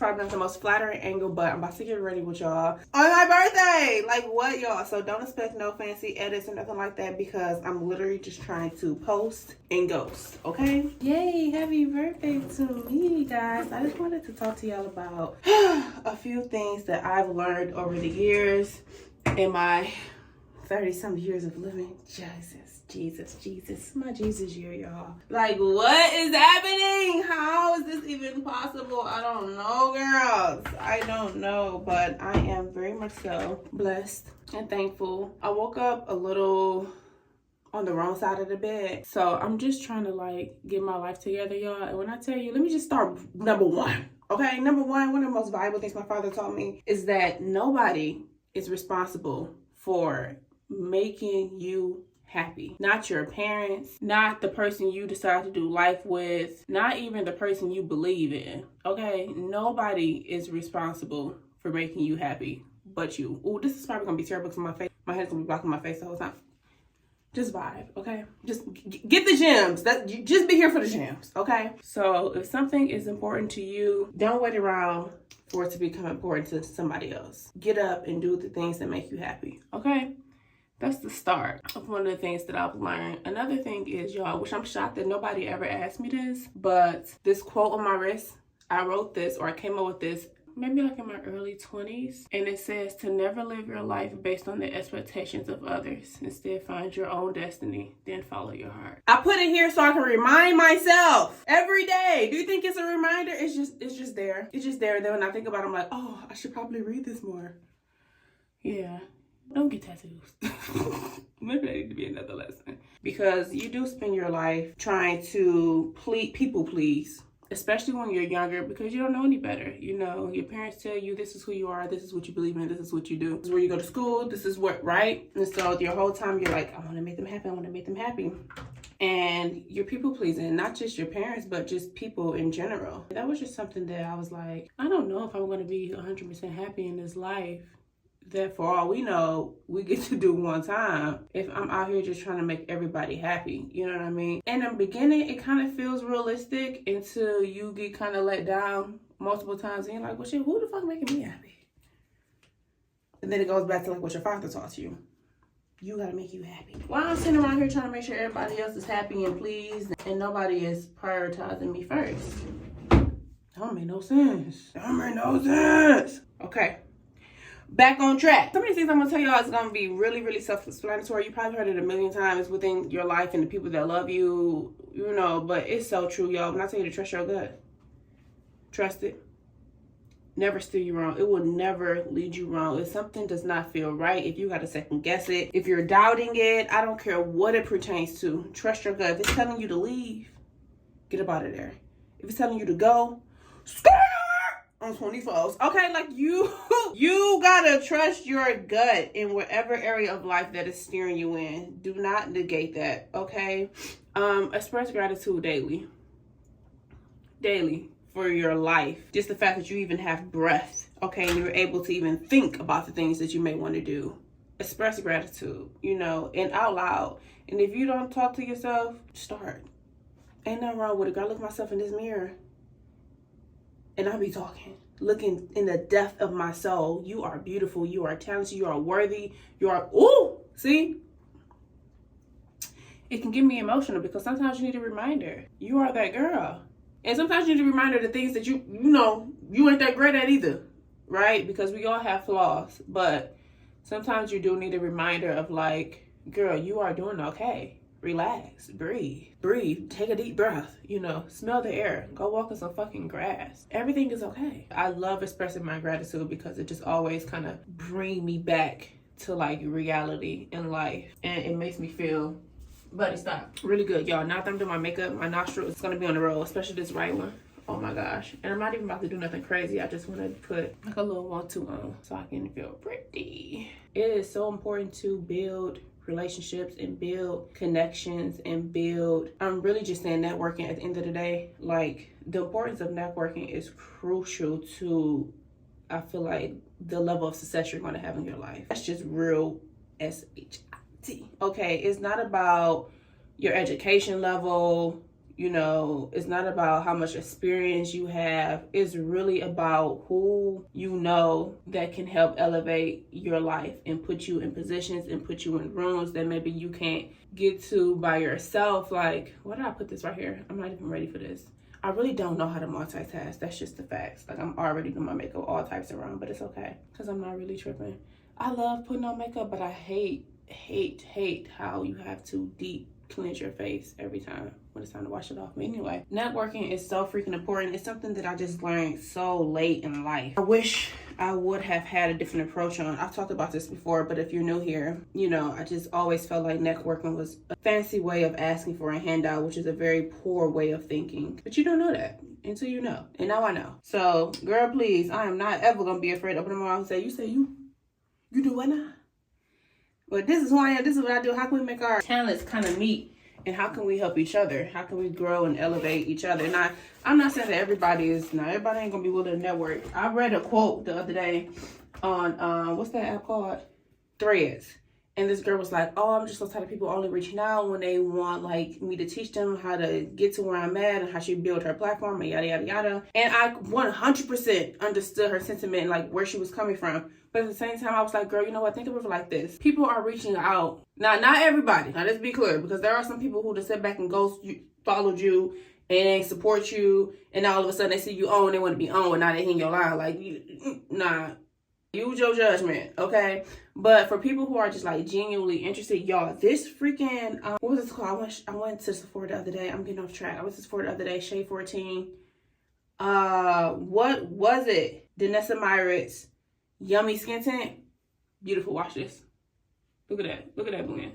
probably not the most flattering angle, but I'm about to get ready with y'all on my birthday. Like, what, y'all? So don't expect no fancy edits or nothing like that, because I'm literally just trying to post and ghost, okay? Yay, happy birthday to me, guys. I just wanted to talk to y'all about a few things that I've learned over the years in my 30-some years of living. Jesus, my Jesus year, y'all. Like, what is happening? How is this even possible? I don't know, girls. I don't know, but I am very much so blessed and thankful. I woke up a little on the wrong side of the bed, so I'm just trying to like get my life together, y'all. And when I tell you, let me just start number one. Okay, number one of the most valuable things my father taught me is that nobody is responsible for making you happy. Not your parents, not the person you decide to do life with, not even the person you believe in. Okay, nobody is responsible for making you happy but you. Oh, this is probably gonna be terrible because my face, my head's gonna be blocking my face the whole time. Just vibe, okay? Just get the gems. Just be here for the gems, okay? So if something is important to you, don't wait around for it to become important to somebody else. Get up and do the things that make you happy, okay? That's the start of one of the things that I've learned. Another thing is, y'all, which I'm shocked that nobody ever asked me this, but this quote on my wrist, I wrote this, or I came up with this maybe like in my early 20s. And it says to never live your life based on the expectations of others. Instead, find your own destiny, then follow your heart. I put it here so I can remind myself every day. Do you think it's a reminder? It's just there. It's just there. And then when I think about it, I'm like, oh, I should probably read this more. Yeah. Don't get tattoos. Maybe that need to be another lesson. Because you do spend your life trying to people please. Especially when you're younger, because you don't know any better. You know, your parents tell you this is who you are, this is what you believe in, this is what you do. This is where you go to school, this is what, right? And so your whole time you're like, I want to make them happy, I want to make them happy. And you're people pleasing, not just your parents, but just people in general. That was just something that I was like, I don't know if I'm going to be 100% happy in this life that for all we know, we get to do one time if I'm out here just trying to make everybody happy. You know what I mean? In the beginning, it kind of feels realistic until you get kind of let down multiple times. And you're like, well, shit, who the fuck making me happy? And then it goes back to like what your father taught you. You gotta make you happy. While I'm sitting around here trying to make sure everybody else is happy and pleased and nobody is prioritizing me first. That don't make no sense. That don't make no sense. Okay. Back on track. Some of these things I'm gonna tell y'all is gonna be really, really self-explanatory. You probably heard it a million times within your life and the people that love you, you know, but it's so true, y'all. When I tell you to trust your gut, trust it. Never steer you wrong. It will never lead you wrong. If something does not feel right, if you gotta second guess it, if you're doubting it, I don't care what it pertains to, trust your gut. If it's telling you to leave, get up out of there. If it's telling you to go, on 24s. Okay, like you gotta trust your gut in whatever area of life that is steering you in. Do not negate that, okay? Express gratitude daily for your life. Just the fact that you even have breath, okay, and you're able to even think about the things that you may want to do. Express gratitude, you know, and out loud. And if you don't talk to yourself, start. Ain't nothing wrong with it. Girl, look myself in this mirror. And I'll be talking, looking in the depth of my soul. You are beautiful. You are talented. You are worthy. You are, ooh, see? It can get me emotional because sometimes you need a reminder. You are that girl. And sometimes you need a reminder of the things that you know, you ain't that great at either, right? Because we all have flaws. But sometimes you do need a reminder of like, girl, you are doing okay. Relax, breathe, take a deep breath, you know, smell the air, go walk in some fucking grass. Everything is okay. I love expressing my gratitude because it just always kind of bring me back to like reality in life. And it makes me feel, buddy, stop, really good, y'all. Now that I'm doing my makeup, my nostril is gonna be on the roll, especially this right one. Oh my gosh. And I'm not even about to do nothing crazy. I just want to put like a little 1-2 on so I can feel pretty. It is so important to build relationships and build connections and build, I'm really just saying networking at the end of the day. Like, the importance of networking is crucial to, I feel like, the level of success you're going to have in your life. That's just real SHIT. Okay, it's not about your education level, You know, it's not about how much experience you have. It's really about who you know that can help elevate your life and put you in positions and put you in rooms that maybe you can't get to by yourself. Like, why did I put this right here? I'm not even ready for this. I really don't know how to multitask. That's just the facts. Like, I'm already doing my makeup all types around, but it's okay because I'm not really tripping. I love putting on makeup, but I hate how you have to deep cleanse your face every time when it's time to wash it off. But anyway, networking is so freaking important. It's something that I just learned so late in life. I wish I would have had a different approach on. I've talked about this before, but if you're new here, you know, I just always felt like networking was a fancy way of asking for a handout, which is a very poor way of thinking. But you don't know that until you know. And now I know. So, girl, please, I am not ever gonna be afraid to open my mouth and say, you do what now? But this is who I am. This is what I do. How can we make our talents kind of meet? And how can we help each other? How can we grow and elevate each other? Now, I'm not saying that everybody ain't going to be willing to network. I read a quote the other day on, what's that app called? Threads. And this girl was like, oh, I'm just so tired of people only reaching out when they want, like, me to teach them how to get to where I'm at and how she built her platform and yada, yada, yada. And I 100% understood her sentiment and, like, where she was coming from. But at the same time, I was like, girl, you know what? Think of it like this. People are reaching out. Now, not everybody. Now, let's be clear. Because there are some people who just sit back and followed you and support you. And all of a sudden, they see you on. They want to be on. And now they hang your line. Like, nah. Use your judgment, okay? But for people who are just like genuinely interested, y'all, this freaking what was this called? I went to Sephora the other day. I'm getting off track. I went to Sephora the other day. Shade 14. What was it? Danessa Myricks Yummy Skin Tint. Beautiful. Watch this. Look at that. Look at that blend.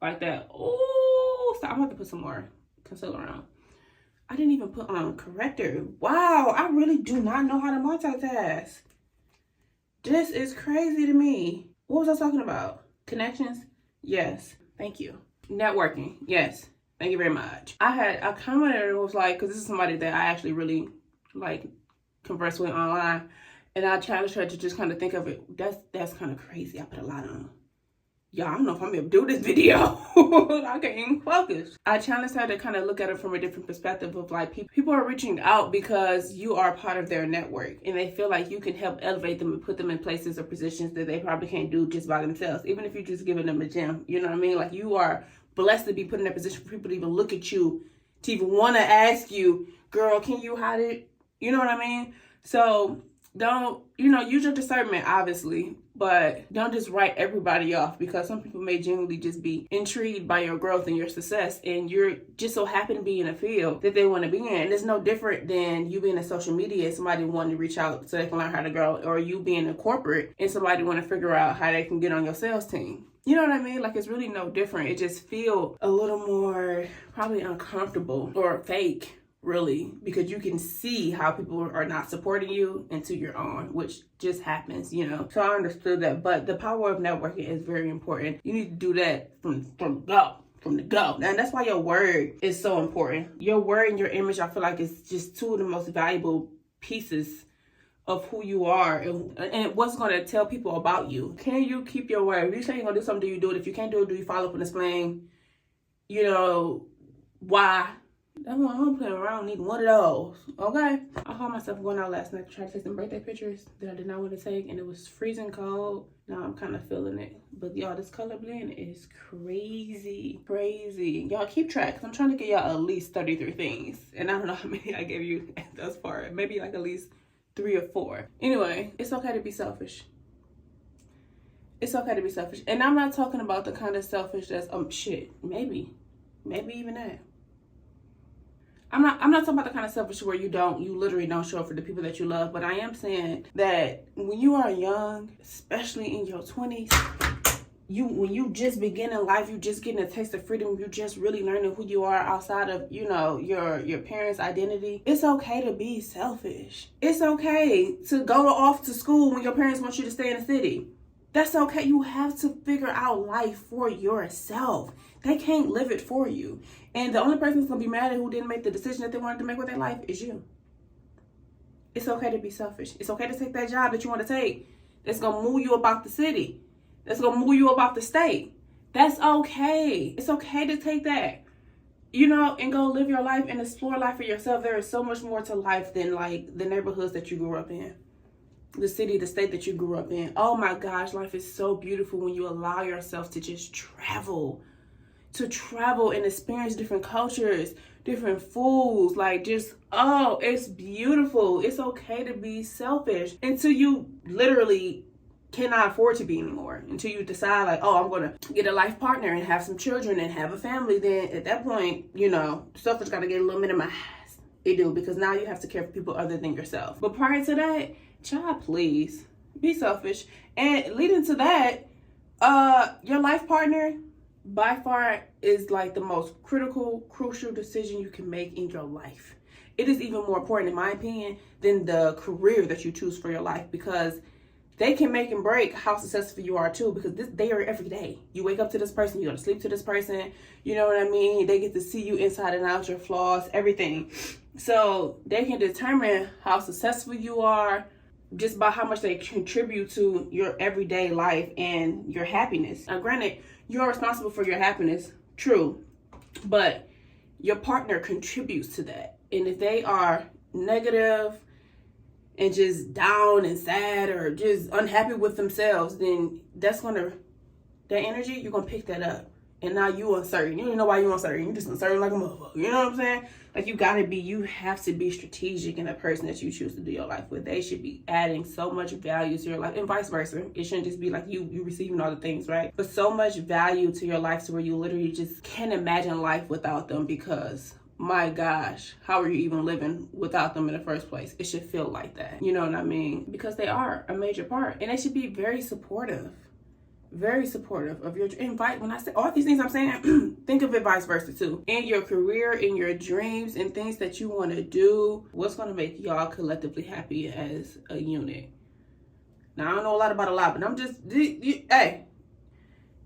Like that. Oh, stop. I'm gonna have to put some more concealer on. I didn't even put on corrector. Wow, I really do not know how to multitask. This is crazy to me. What was I talking about? Connections? Yes. Thank you. Networking? Yes. Thank you very much. I had a commenter who was like, because this is somebody that I actually really like converse with online, and I challenged her to just kind of think of it. That's kind of crazy. I put a lot on. Y'all, I don't know if I'm able to do this video. I can't even focus. I challenged her to kind of look at it from a different perspective of like people are reaching out because you are part of their network and they feel like you can help elevate them and put them in places or positions that they probably can't do just by themselves. Even if you're just giving them a gem, you know what I mean? Like you are blessed to be put in that position for people to even look at you, to even want to ask you, girl, can you hide it? You know what I mean? So don't, use your discernment, obviously, but don't just write everybody off because some people may genuinely just be intrigued by your growth and your success, and you're just so happen to be in a field that they want to be in. And it's no different than you being in social media and somebody wanting to reach out so they can learn how to grow, or you being in corporate and somebody want to figure out how they can get on your sales team. You know what I mean? Like, it's really no different. It just feels a little more probably uncomfortable or fake, really, because you can see how people are not supporting you until you're on, which just happens, So I understood that, but the power of networking is very important. You need to do that from the go. And that's why your word is so important. Your word and your image, I feel like, is just two of the most valuable pieces of who you are and what's going to tell people about you. Can you keep your word? If you say you're going to do something, do you do it? If you can't do it, do you follow up and explain, why? I'm playing around. I don't need one of those. Okay? I caught myself going out last night to try to take some birthday pictures that I did not want to take, and it was freezing cold. Now I'm kind of feeling it. But y'all, this color blend is crazy. Crazy. Y'all keep track, because I'm trying to get y'all at least 33 things. And I don't know how many I gave you thus far. Maybe like at least 3 or 4. Anyway, it's okay to be selfish. It's okay to be selfish. And I'm not talking about the kind of selfish that's, maybe even that. I'm not talking about the kind of selfish where you literally don't show up for the people that you love, but I am saying that when you are young, especially in your 20s, when you just begin in life, you just getting a taste of freedom, you just really learning who you are outside of, your parents' identity. It's okay to be selfish. It's okay to go off to school when your parents want you to stay in the city. That's okay. You have to figure out life for yourself. They can't live it for you. And the only person that's going to be mad at who didn't make the decision that they wanted to make with their life is you. It's okay to be selfish. It's okay to take that job that you want to take that's going to move you about the city. That's going to move you about the state. That's okay. It's okay to take that. you know, and go live your life and explore life for yourself. There is so much more to life than like the neighborhoods that you grew up in, the city, the state that you grew up in. Oh my gosh, life is so beautiful when you allow yourself to just travel and experience different cultures, different foods, like just, oh, it's beautiful. It's okay to be selfish until you literally cannot afford to be anymore, until you decide like, oh, I'm gonna get a life partner and have some children and have a family. Then at that point, you know, selfish gotta get a little minimized. It do, because now you have to care for people other than yourself. But prior to that, child, please be selfish. And leading to that, your life partner by far is like the most crucial decision you can make in your life. It is even more important, in my opinion, than the career that you choose for your life, because they can make and break how successful you are too, because they are every day. You wake up to this person, you go to sleep to this person, you know what I mean? They get to see you inside and out, your flaws, everything. So they can determine how successful you are just by how much they contribute to your everyday life and your happiness. Now granted, you're responsible for your happiness, true, but your partner contributes to that. And if they are negative and just down and sad or just unhappy with themselves, then that energy, you're gonna pick that up. And now you uncertain. You don't know why you uncertain. You just uncertain like a motherfucker. You know what I'm saying? Like you have to be strategic in the person that you choose to do your life with. They should be adding so much value to your life, and vice versa. It shouldn't just be like you receiving all the things, right? But so much value to your life to where you literally just can't imagine life without them, because my gosh, how are you even living without them in the first place? It should feel like that. You know what I mean? Because they are a major part, and they should be very supportive of your invite. When I say all these things I'm saying, think of it vice versa too. In your career, in your dreams, and things that you want to do, what's going to make y'all collectively happy as a unit. Now, I don't know a lot about a lot, but I'm just, hey,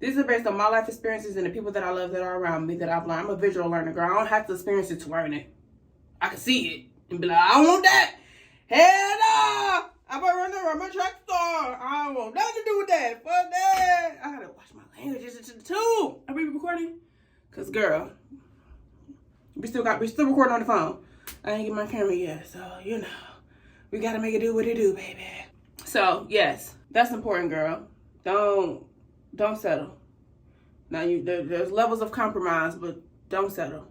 these are based on my life experiences and the people that I love that are around me that I've learned. I'm a visual learner, girl. I don't have to experience it to learn it. I can see it and be like, I don't want that. Hell no. I'm a track star. I don't want nothing to do with that. Fuck that. I gotta watch my languages into the tube. Are we recording? Cause girl, we still recording on the phone. I ain't get my camera yet, so you know, we gotta make it do what it do, baby. So yes, that's important, girl. Don't settle. Now there's levels of compromise, but don't settle.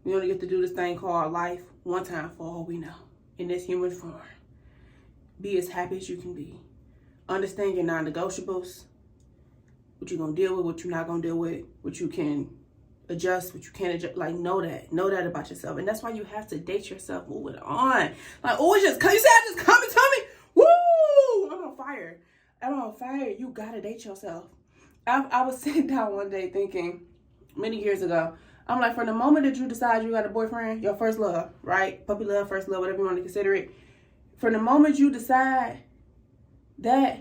We only get to do this thing called life one time for all we know in this human form. Be as happy as you can be. Understand your non-negotiables. What you're gonna deal with, what you're not gonna deal with, what you can adjust, what you can't adjust. Like know that about yourself, and that's why you have to date yourself moving on. Like always just come. You said just coming to me. Woo! I'm on fire. You gotta date yourself. I was sitting down one day thinking, many years ago, I'm like, from the moment that you decide you got a boyfriend, your first love, right? Puppy love, first love, whatever you want to consider it. From the moment you decide that,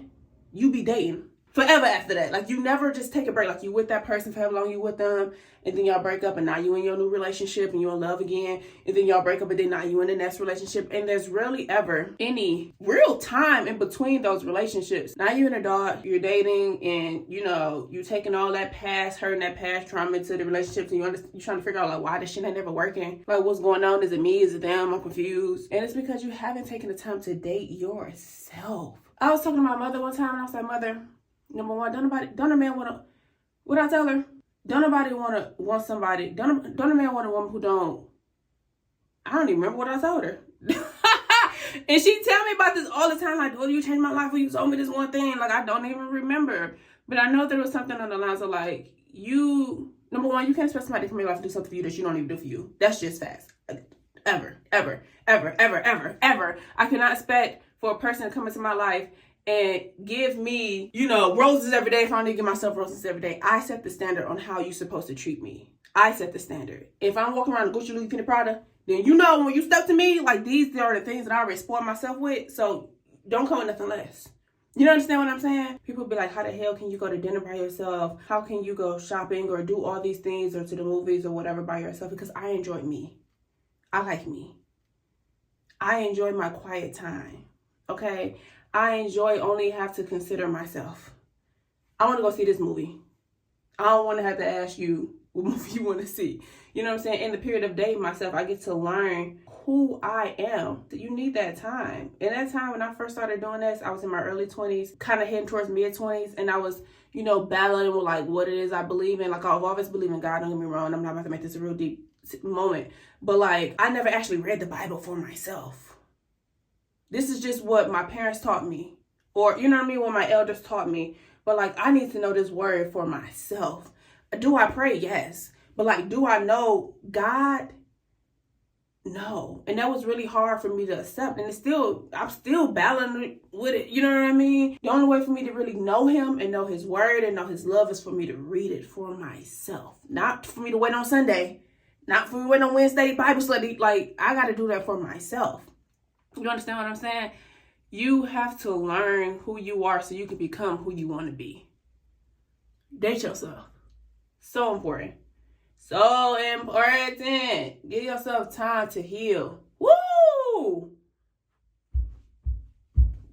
you be dating forever after that. Like you never just take a break. Like you with that person for however long you with them, and then y'all break up, and now you in your new relationship and you in love again, and then y'all break up, and then now you in the next relationship, and there's rarely ever any real time in between those relationships. Now you're an adult, you're dating, and you know you taking all that past hurt and that past trauma into the relationships, and you're trying to figure out like why this shit ain't never working. Like what's going on? Is it me? Is it them? I'm confused. And it's because you haven't taken the time to date yourself. I was talking to my mother one time, and I was like, Mother, number one, don't a man want to, what I tell her? Don't a man want a woman who don't, I don't even remember what I told her. And she tell me about this all the time, like, oh, you changed my life when you told me this one thing. Like, I don't even remember. But I know there was something on the lines of like, number one, you can't expect somebody to come in your life to do something for you that you don't even do for you. That's just facts. Ever. I cannot expect for a person to come into my life and give me, roses every day if I don't need to give myself roses every day. I set the standard on how you're supposed to treat me. I set the standard. If I'm walking around in Gucci, Louis, Fendi, Prada, then when you step to me, like these are the things that I already spoil myself with. So don't come with nothing less. You understand what I'm saying? People be like, how the hell can you go to dinner by yourself? How can you go shopping or do all these things or to the movies or whatever by yourself? Because I enjoy me. I like me. I enjoy my quiet time. Okay? I enjoy only have to consider myself. I want to go see this movie. I don't want to have to ask you, what movie you want to see. You know what I'm saying? In the period of dating myself, I get to learn who I am. You need that time. In that time when I first started doing this, I was in my early 20s, kind of heading towards mid 20s, and I was, you know, battling with like what it is I believe in. Like, I've always believed in God, don't get me wrong. I'm not about to make this a real deep moment, but like, I never actually read the Bible for myself. This is just what my parents taught me, or you know what I mean, what my elders taught me. But like, I need to know this word for myself. Do I pray? Yes. But like, do I know God? No. And that was really hard for me to accept. And I'm still battling with it. You know what I mean? The only way for me to really know him and know his word and know his love is for me to read it for myself. Not for me to wait on Sunday. Not for me to wait on Wednesday Bible study. Like, I got to do that for myself. You understand what I'm saying? You have to learn who you are so you can become who you want to be. Date yourself. So important. So important. Give yourself time to heal. Woo!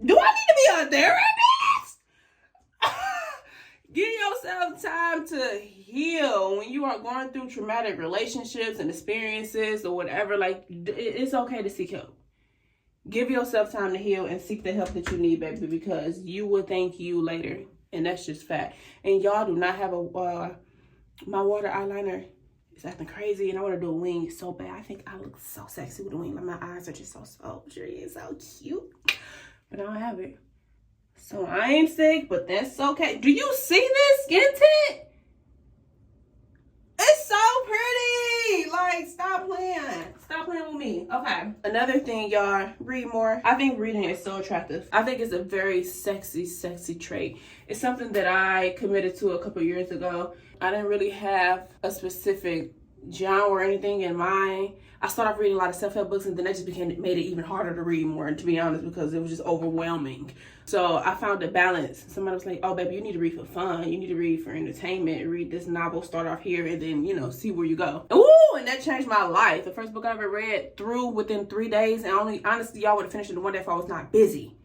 Do I need to be a therapist? Give yourself time to heal. When you are going through traumatic relationships and experiences or whatever, like, it's okay to seek help. Give yourself time to heal and seek the help that you need, baby, because you will thank you later. And that's just fact. And y'all do not have my water eyeliner. It's acting crazy, and I want to do a wing so bad. I think I look so sexy with a wing. Like, my eyes are just so sultry and so cute. But I don't have it. So I ain't sick, but that's okay. Do you see this skin tint? It's so pretty. Like, stop playing. Stop playing with me. Okay. Another thing, y'all, read more. I think reading is so attractive. I think it's a very sexy, sexy trait. It's something that I committed to a couple years ago. I didn't really have a specific genre or anything in mind. I started off reading a lot of self-help books, and then that just made it even harder to read more, and to be honest, because it was just overwhelming. So I found a balance. Somebody was like, oh, baby, you need to read for fun. You need to read for entertainment. Read this novel, start off here, and then, you know, see where you go. Ooh, and that changed my life. The first book I ever read through within 3 days, and honestly, y'all would have finished it in one day if I was not busy.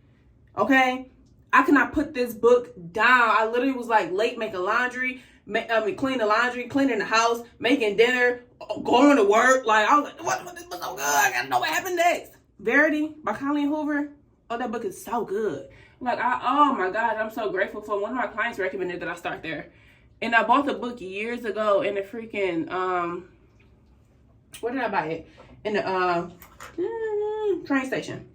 Okay? I could not put this book down. I literally was like late making laundry, cleaning the laundry, cleaning the house, making dinner, going to work. Like, I was like, what this book so good? I gotta know what happened next. Verity by Colleen Hoover. Oh, that book is so good. Like, oh my God, I'm so grateful for one of my clients recommended that I start there. And I bought the book years ago in the freaking, where did I buy it? In the train station.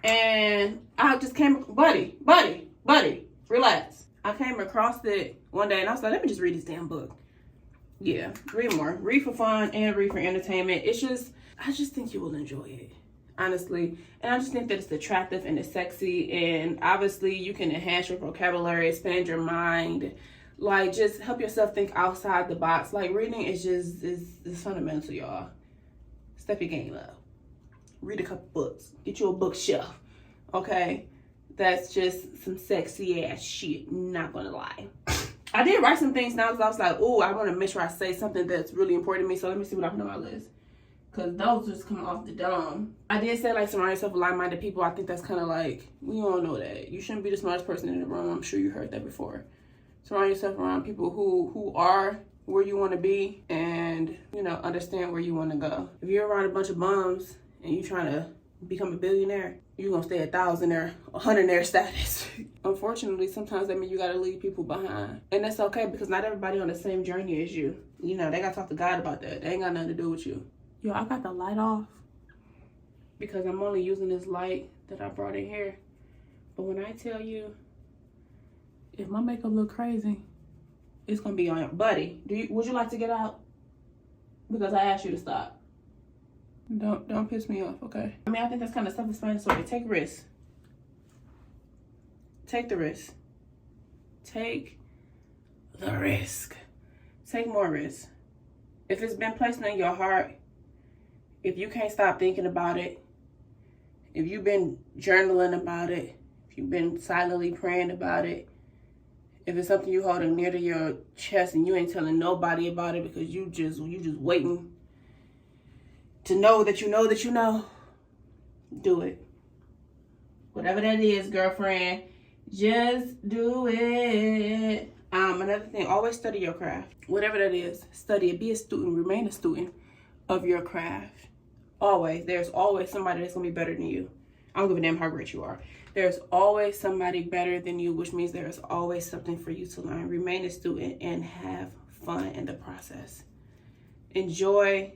And I just came, buddy, relax. I came across it one day and I was like, let me just read this damn book. Yeah, read more. Read for fun and read for entertainment. I just think you will enjoy it, honestly. And I just think that it's attractive and it's sexy. And obviously you can enhance your vocabulary, expand your mind. Like, just help yourself think outside the box. Like, reading is fundamental, y'all. Step your game up. Read a couple books. Get you a bookshelf. Okay? That's just some sexy ass shit. Not gonna lie. I did write some things now because I was like, oh, I want to make sure I say something that's really important to me. So let me see what I put on my list. Because those just come off the dome. I did say, like, surround yourself with like-minded people. I think that's kind of like, we all know that. You shouldn't be the smartest person in the room. I'm sure you heard that before. Surround yourself around people who are where you want to be and, you know, understand where you want to go. If you're around a bunch of bums and you're trying to become a billionaire, you're going to stay 1,000-aire, 100-aire status. Unfortunately, sometimes that means you got to leave people behind. And that's okay because not everybody on the same journey as you. You know, they got to talk to God about that. They ain't got nothing to do with you. Yo, I got the light off because I'm only using this light that I brought in here. But when I tell you, if my makeup look crazy, it's going to be on your buddy. Would you like to get out? Because I asked you to stop. Don't piss me off, okay? I mean, I think that's kind of self-explanatory. Take risks. Take the risk. Take the risk. Take more risk. If it's been placed in your heart, if you can't stop thinking about it, if you've been journaling about it, if you've been silently praying about it, if it's something you holding near to your chest and you ain't telling nobody about it because you just waiting to know that you know, do it. Whatever that is, girlfriend, just do it. Another thing, always study your craft. Whatever that is, study it. Be a student. Remain a student of your craft. Always. There's always somebody that's going to be better than you. I don't give a damn how great you are. There's always somebody better than you, which means there's always something for you to learn. Remain a student and have fun in the process. Enjoy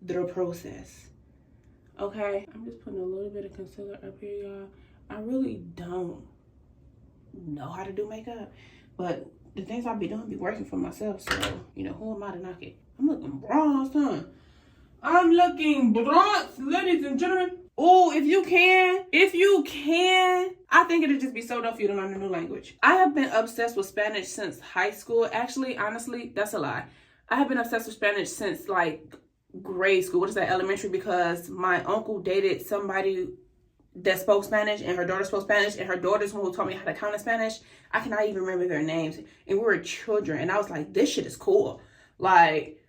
the process. Okay? I'm just putting a little bit of concealer up here, y'all. I really don't know how to do makeup, but the things I be doing be working for myself, so, you know, who am I to knock it? I'm looking bronze, son. I'm looking bronze, ladies and gentlemen. Oh, if you can, I think it'd just be so dope for you to learn a new language. I have been obsessed with Spanish since high school. Actually, honestly, that's a lie. I have been obsessed with Spanish since, like, grade school. What is that, elementary? Because my uncle dated somebody that spoke Spanish, and her daughter spoke Spanish, and her daughter's one who taught me how to count in Spanish. I cannot even remember their names, and we were children, and I was like, this shit is cool. Like,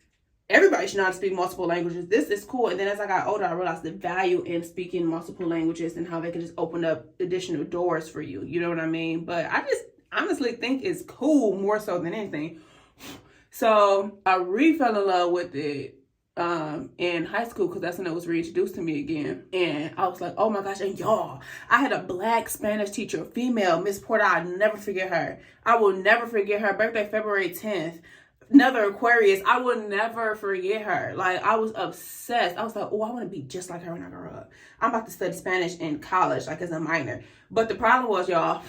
everybody should know how to speak multiple languages. This is cool. And then as I got older, I realized the value in speaking multiple languages and how they can just open up additional doors for you. You know what I mean? But I just honestly think it's cool more so than anything. So I fell in love with it in high school, because that's when it was reintroduced to me again. And I was like, oh my gosh. And y'all, I had a black Spanish teacher, female, Miss Porter. I'll never forget her. I will never forget her. Birthday February 10th. Another Aquarius. I will never forget her. Like, I was obsessed. I was like, oh, I want to be just like her when I grow up. I'm about to study Spanish in college, like as a minor. But the problem was, y'all,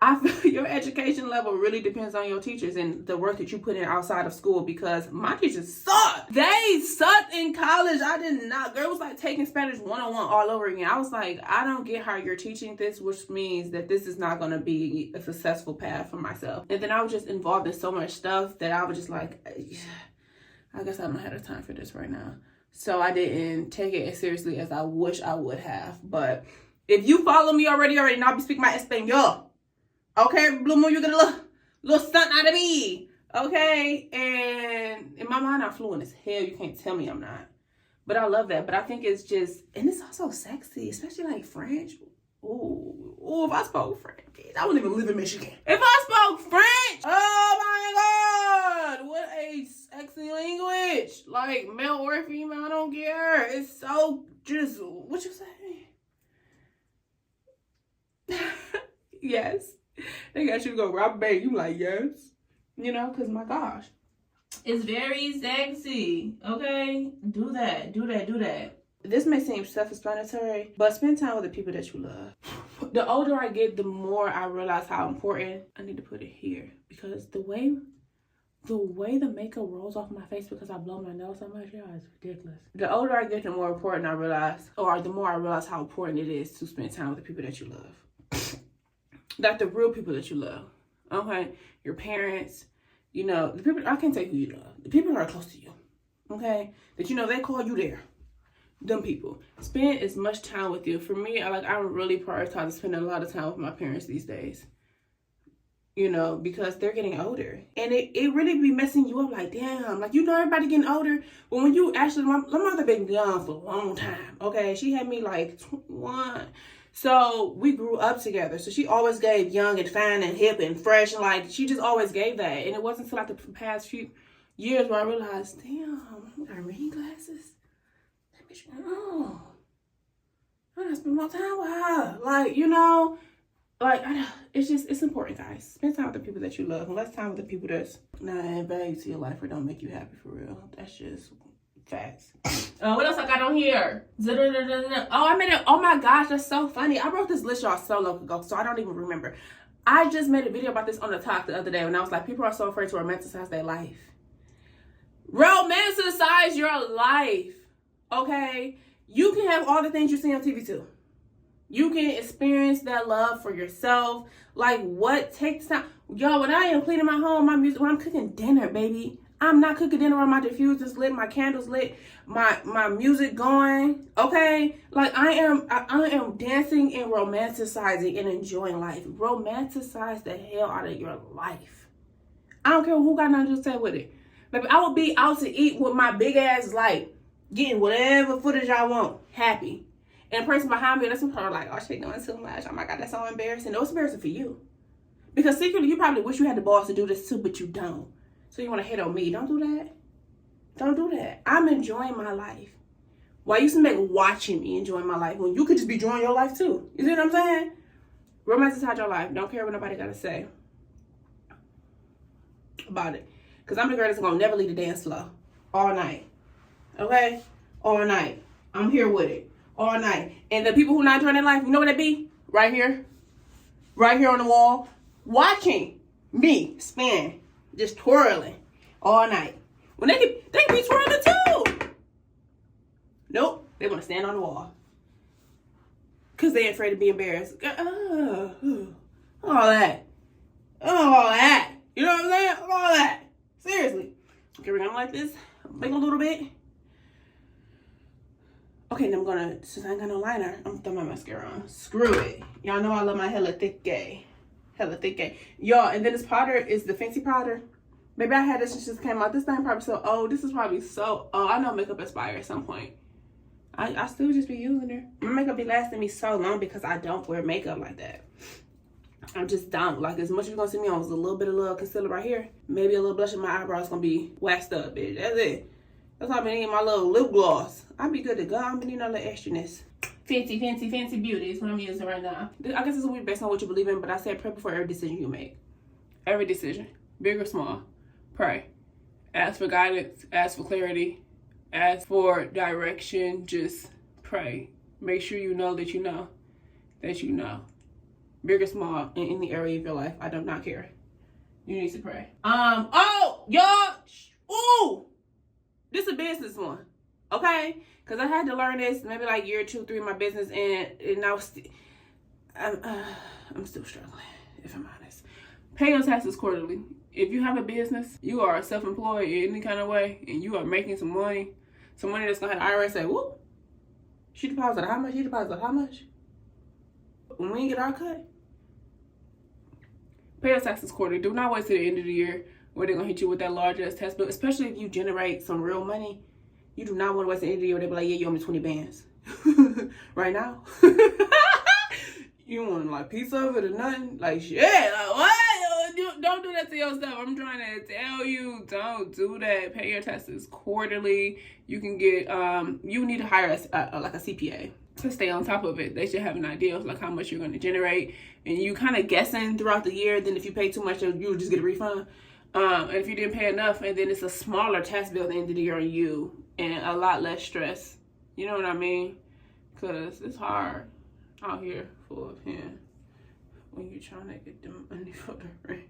I feel your education level really depends on your teachers and the work that you put in outside of school, because my teachers sucked. They sucked in college. I did not. Girl, it was like taking Spanish 101 all over again. I was like, I don't get how you're teaching this, which means that this is not going to be a successful path for myself. And then I was just involved in so much stuff that I was just like, I guess I don't have the time for this right now. So I didn't take it as seriously as I wish I would have. But if you follow me already know I be speaking my Espanol. Okay, Blue Moon, you get a little stunt out of me. Okay, and in my mind, I'm fluent as hell. You can't tell me I'm not. But I love that. But I think it's just, and it's also sexy, especially like French. Ooh, if I spoke French, I wouldn't even live in Michigan. If I spoke French, oh my God, what a sexy language. Like, male or female, I don't care. It's so just, what you say? Yes. They got you to go rob a bank. You like, yes. You know, because my gosh. It's very sexy. Okay? Do that. Do that. Do that. This may seem self-explanatory, but spend time with the people that you love. The older I get, the more I realize how important. I need to put it here, because the way the makeup rolls off my face because I blow my nose so much, y'all, it's ridiculous. The older I get, the more important I realize, or the more I realize how important it is to spend time with the people that you love. Like the real people that you love. Okay? Your parents, you know, the people, I can't tell you who you love. The people that are close to you. Okay? That you know, they call you there. Them people. Spend as much time with you. For me, I'm really prioritizing spending a lot of time with my parents these days. You know, because they're getting older. And it really be messing you up, like, damn. Like, you know, everybody getting older. But when you actually, my mother been gone for a long time. Okay? She had me like 21. So we grew up together. So she always gave young and fine and hip and fresh. And like, she just always gave that. And it wasn't until like the past few years where I realized, damn, I got reading glasses. That bitch, oh, I gotta spend more time with her. Like, you know, like, it's important, guys. Spend time with the people that you love. And less time with the people that's not adding value to your life or don't make you happy for real. That's just facts. What else I got on here? Oh, I made it. Oh my gosh, that's so funny. I wrote this list, y'all, so long ago, so I don't even remember. I just made a video about this on the talk the other day when I was like, people are so afraid to romanticize their life. Romanticize your life. Okay? You can have all the things you see on TV too. You can experience that love for yourself. Like, what takes time? Y'all, when I am cleaning my home, my music, when I'm cooking dinner, baby, I'm not cooking dinner when my diffuser's lit, my candles lit, my music going, okay? Like, I am dancing and romanticizing and enjoying life. Romanticize the hell out of your life. I don't care who got nothing to say with it. Baby, I will be out to eat with my big ass light, getting whatever footage I want, happy. And the person behind me, that's some part like, oh, shit, doing too much. Oh my God, that's so embarrassing. No, it's embarrassing for you. Because secretly, you probably wish you had the balls to do this too, but you don't. So you want to hit on me. Don't do that. Don't do that. I'm enjoying my life. Why you make watching me enjoying my life when you could just be enjoying your life too? You see what I'm saying? Romanticize your life. Don't care what nobody got to say about it. Because I'm the girl that's going to never leave the dance floor. All night. Okay? All night. I'm here with it. All night. And the people who not enjoying their life, you know what they be? Right here. Right here on the wall. Watching me spin. Just twirling. All night. When they can be twirling too. Nope. They want to stand on the wall. Because they afraid to be embarrassed. All that. All that. You know what I'm saying? All that. Seriously. Okay, we're going to like this. Make a little bit. Okay, then I'm going to, since I ain't got no liner, I'm going to throw my mascara on. Screw it. Y'all know I love my hella thick gay. Hella thick gay. Y'all, and then this powder is the fancy powder. Maybe I had this since this came out. This thing probably so old. This is probably so old. I know makeup expires at some point. I still just be using it. My makeup be lasting me so long because I don't wear makeup like that. I just don't. Like, as much as you're going to see me on is a little bit of little concealer right here. Maybe a little blush in my eyebrows going to be waxed up, bitch. That's it. That's all I've been needing, my little lip gloss. I'll be good to go. I'm needing a little extraness. Fancy, fancy, fancy beauty is what I'm using right now. I guess it's based on what you believe in, but I said pray before every decision you make. Every decision. Big or small. Pray. Ask for guidance. Ask for clarity. Ask for direction. Just pray. Make sure you know that you know. That you know. Big or small in any area of your life. I do not care. You need to pray. Oh, y'all. Ooh. This is a business one. Okay? Because I had to learn this maybe like year 2, 3 in my business, and now I'm still struggling, if I'm honest. Pay your taxes quarterly. If you have a business, you are self-employed in any kind of way, and you are making some money that's going to have the IRS say, whoop, she deposited how much? He deposited how much? When we get our cut, pay your taxes quarterly. Do not wait till the end of the year where they're going to hit you with that large-ass tax bill, especially if you generate some real money. You do not want to wait till the end of the year where they be like, yeah, you owe me 20 bands. Right now. You want like piece of it or nothing? Like, shit, like, what? Don't do that to yourself. I'm trying to tell you, don't do that. Pay your taxes quarterly. You can get, you need to hire like a CPA to stay on top of it. They should have an idea of like how much you're going to generate. And you kind of guessing throughout the year. Then if you pay too much, you'll just get a refund. And if you didn't pay enough, and then it's a smaller tax bill at the end of the year on you. And a lot less stress. You know what I mean? Because it's hard out here for him when you're trying to get the money for the rent.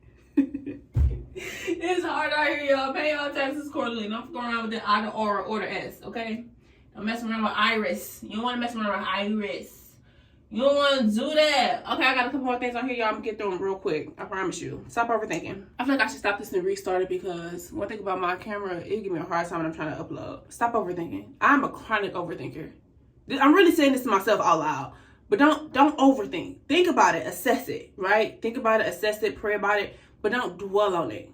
It's hard out here, y'all. Pay your taxes quarterly. Don't go around with the I, the R, or the S, okay? Don't mess around with Iris. You don't want to mess around with Iris. You don't want to do that. Okay, I got a couple more things on here, y'all. I'm going to get through them real quick. I promise you. Stop overthinking. I feel like I should stop this and restart it because one thing about my camera, it give me a hard time when I'm trying to upload. Stop overthinking. I'm a chronic overthinker. I'm really saying this to myself out loud. But don't overthink. Think about it. Assess it, right? Think about it. Assess it. Pray about it. But don't dwell on it.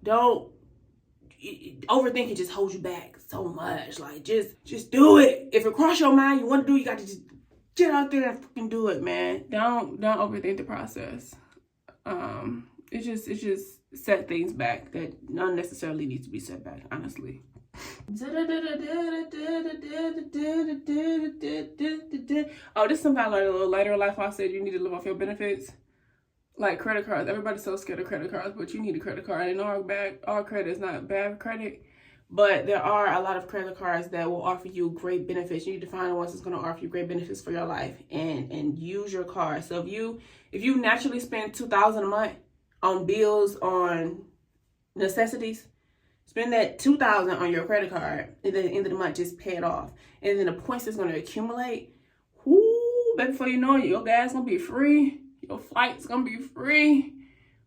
Overthinking just holds you back so much. Like, just do it. If it cross your mind, you want to do it, you got to just get out there and fucking do it, man. Don't overthink the process. It just set things back that not necessarily needs to be set back, honestly. Oh, this is something I learned a little later in life. I said you need to live off your benefits. Like credit cards. Everybody's so scared of credit cards, but you need a credit card. And all credit is not bad credit. But there are a lot of credit cards that will offer you great benefits. You need to find the ones that's going to offer you great benefits for your life and use your card. So if you naturally spend $2,000 a month on bills, on necessities, spend that $2,000 on your credit card, and then at the end of the month, just pay it off. And then the points that's going to accumulate, whoo, baby, before you know it, your gas going to be free. Your flight's going to be free.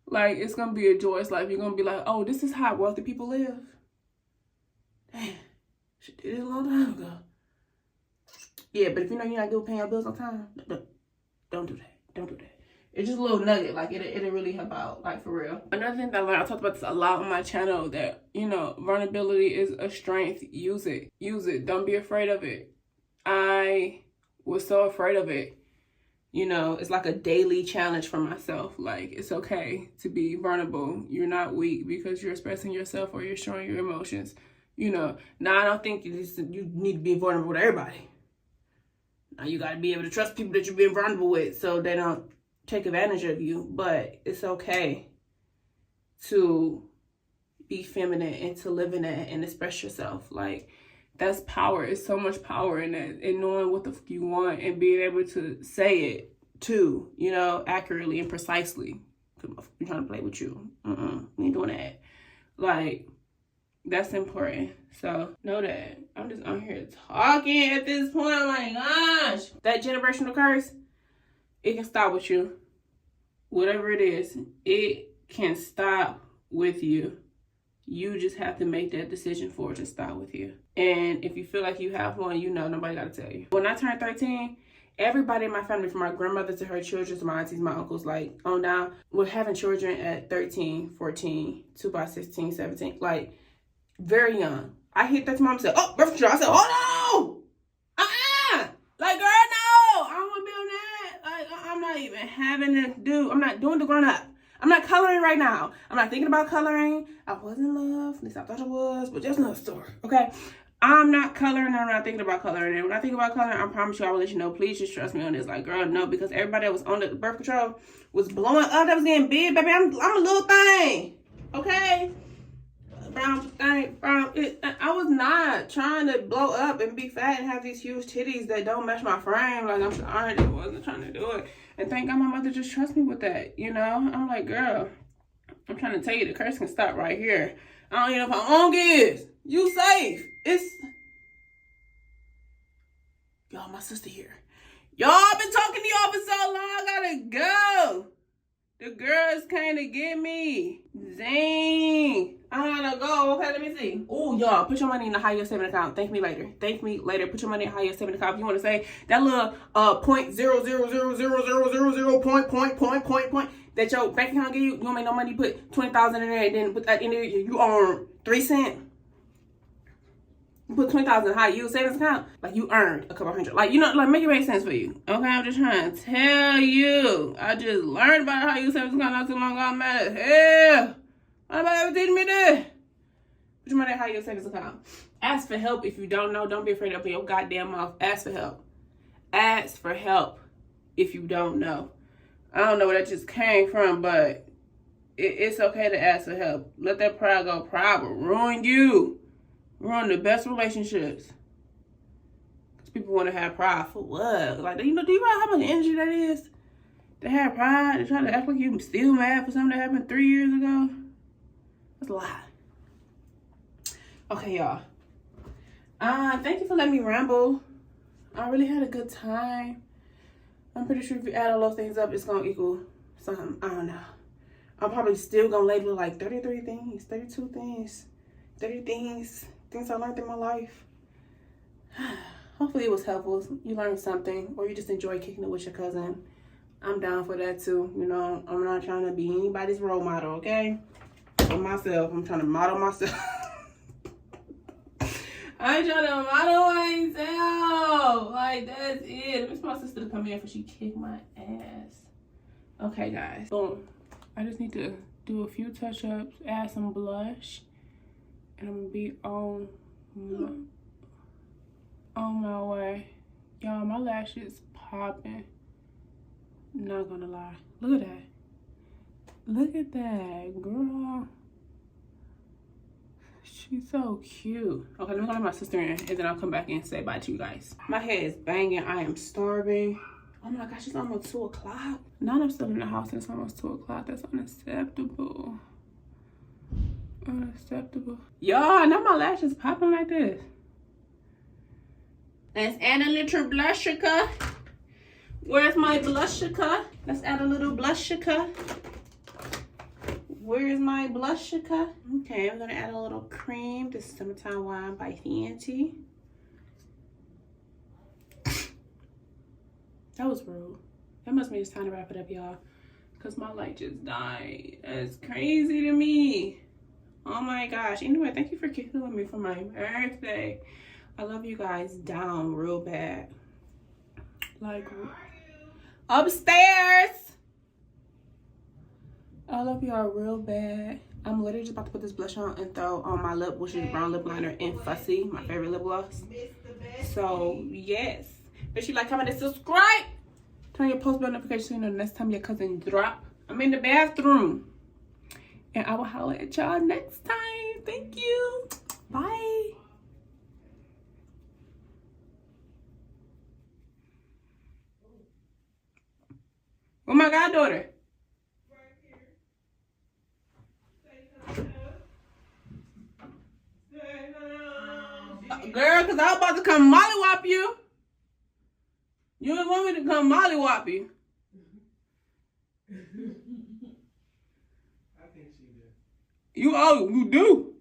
Like, it's going to be a joyous life. You're going to be like, oh, this is how wealthy people live. Damn, she did it a long time ago. Yeah, but if you know you're not good with paying your bills on time, don't do that. Don't do that. It's just a little nugget. Like, it'll really help out, like, for real. Another thing that I learned, I talked about this a lot on my channel, that, you know, vulnerability is a strength. Use it. Use it. Don't be afraid of it. I was so afraid of it. You know, it's like a daily challenge for myself. Like, it's okay to be vulnerable. You're not weak because you're expressing yourself or you're showing your emotions. You know, now I don't think you need to be vulnerable with everybody. Now you got to be able to trust people that you've been vulnerable with so they don't take advantage of you. But it's okay to be feminine and to live in that and express yourself. Like, that's power. It's so much power in that, in knowing what the fuck you want and being able to say it too, you know, accurately and precisely. I'm trying to play with you. We ain't doing that. Like, that's important. So know that. I'm just on here talking at this point. Oh my gosh. That generational curse, it can stop with you. Whatever it is, it can stop with you. You just have to make that decision for it to stop with you. And if you feel like you have one, you know, nobody got to tell you. When I turned 13, everybody in my family, from my grandmother to her children, to my aunties, my uncles, like, on down, were having children at 13, 14, 2 by 16, 17, like, very young. I hit that to mom and said, oh, birth control. I said, hold on. Like, girl, no. I don't want to be on that. Like, I'm not even having to do, I'm not doing the grown up. I'm not coloring right now. I'm not thinking about coloring. I was in love. At least I thought I was, but that's another story, okay? I'm not coloring. I'm not thinking about coloring. And when I think about coloring, I promise you, I will let you know. Please just trust me on this. Like, girl, no, because everybody that was on the birth control was blowing up. That was getting big, baby. I'm a little thing, okay? Brown thing, brown. I was not trying to blow up and be fat and have these huge titties that don't match my frame. Like, I'm sorry, I wasn't trying to do it. And thank God my mother just trusts me with that, you know? I'm like, girl, I'm trying to tell you the curse can stop right here. I don't even know if how long it is. You safe. It's... Y'all, my sister here. Y'all, I've been talking to y'all for so long. I gotta go. The girls came to get me. Zing. I gotta go. Okay, let me see. Oh, y'all, put your money in the high yield savings account. Thank me later. Thank me later. Put your money in the high yield savings account. If you want to say that little point that your bank account give you, you don't make no money. You put 20,000 in there, and then put that in there. You earn 3 cents. You put 20,000 in high yield savings account, like you earned a couple hundred. Like, you know, like, make it make sense for you. Okay, I'm just trying to tell you. I just learned about high yield savings account not too long ago. I'm mad as hell. Nobody ever teach me that. Put your money in high yield savings account. Ask for help if you don't know. Don't be afraid to open your goddamn mouth. Ask for help. Ask for help if you don't know. I don't know where that just came from, but it's okay to ask for help. Let that pride go. Pride will ruin you. Ruin the best relationships. Because people want to have pride for what? Like, you know, do you know how much energy that is? To have pride and try to act like you still mad for something that happened 3 years ago? That's a lot. Okay, y'all. Thank you for letting me ramble. I really had a good time. I'm pretty sure if you add all those things up, it's going to equal something. I don't know. I'm probably still going to label like 33 things, 32 things, 30 things I learned in my life. Hopefully it was helpful. You learned something, or you just enjoy kicking it with your cousin. I'm down for that too. You know, I'm not trying to be anybody's role model, okay? For myself, I'm trying to model myself. I ain't trying to model myself. Like, that's it. It's my sister to come in for she kicked my ass. Okay, guys. Boom. I just need to do a few touch-ups, add some blush, and I'm gonna be on my way. Y'all, my lashes popping. Not gonna lie. Look at that. Look at that, girl. She's so cute. Okay, let me go let my sister in, and then I'll come back and say bye to you guys. My head is banging. I am starving. Oh my gosh, it's almost 2 o'clock. Now I'm still in the house and it's almost 2 o'clock. That's unacceptable. Unacceptable. Y'all, now my lashes popping like this. Let's add a little blushica. Where's my blushica? Let's add a little blushica. Where's my blushica? Okay, I'm gonna add a little cream. This is Summertime Wine by Fenty. That was rude. That must mean it's time to wrap it up, y'all. Because my light just died. That's crazy to me. Oh my gosh. Anyway, thank you for kicking with me for my birthday. I love you guys down real bad. upstairs. I love y'all real bad. I'm literally just about to put this blush on and throw on my lip, which is brown lip liner in Fussy, my favorite lip gloss. So yes, make sure you like, comment, and subscribe. Turn your post bell notifications so you know the next time your cousin drop. I'm in the bathroom, and I will holler at y'all next time. Thank you. Bye. Oh my goddaughter. Girl, because I was about to come mollywop you. You didn't want me to come mollywop you. I think she did. You do.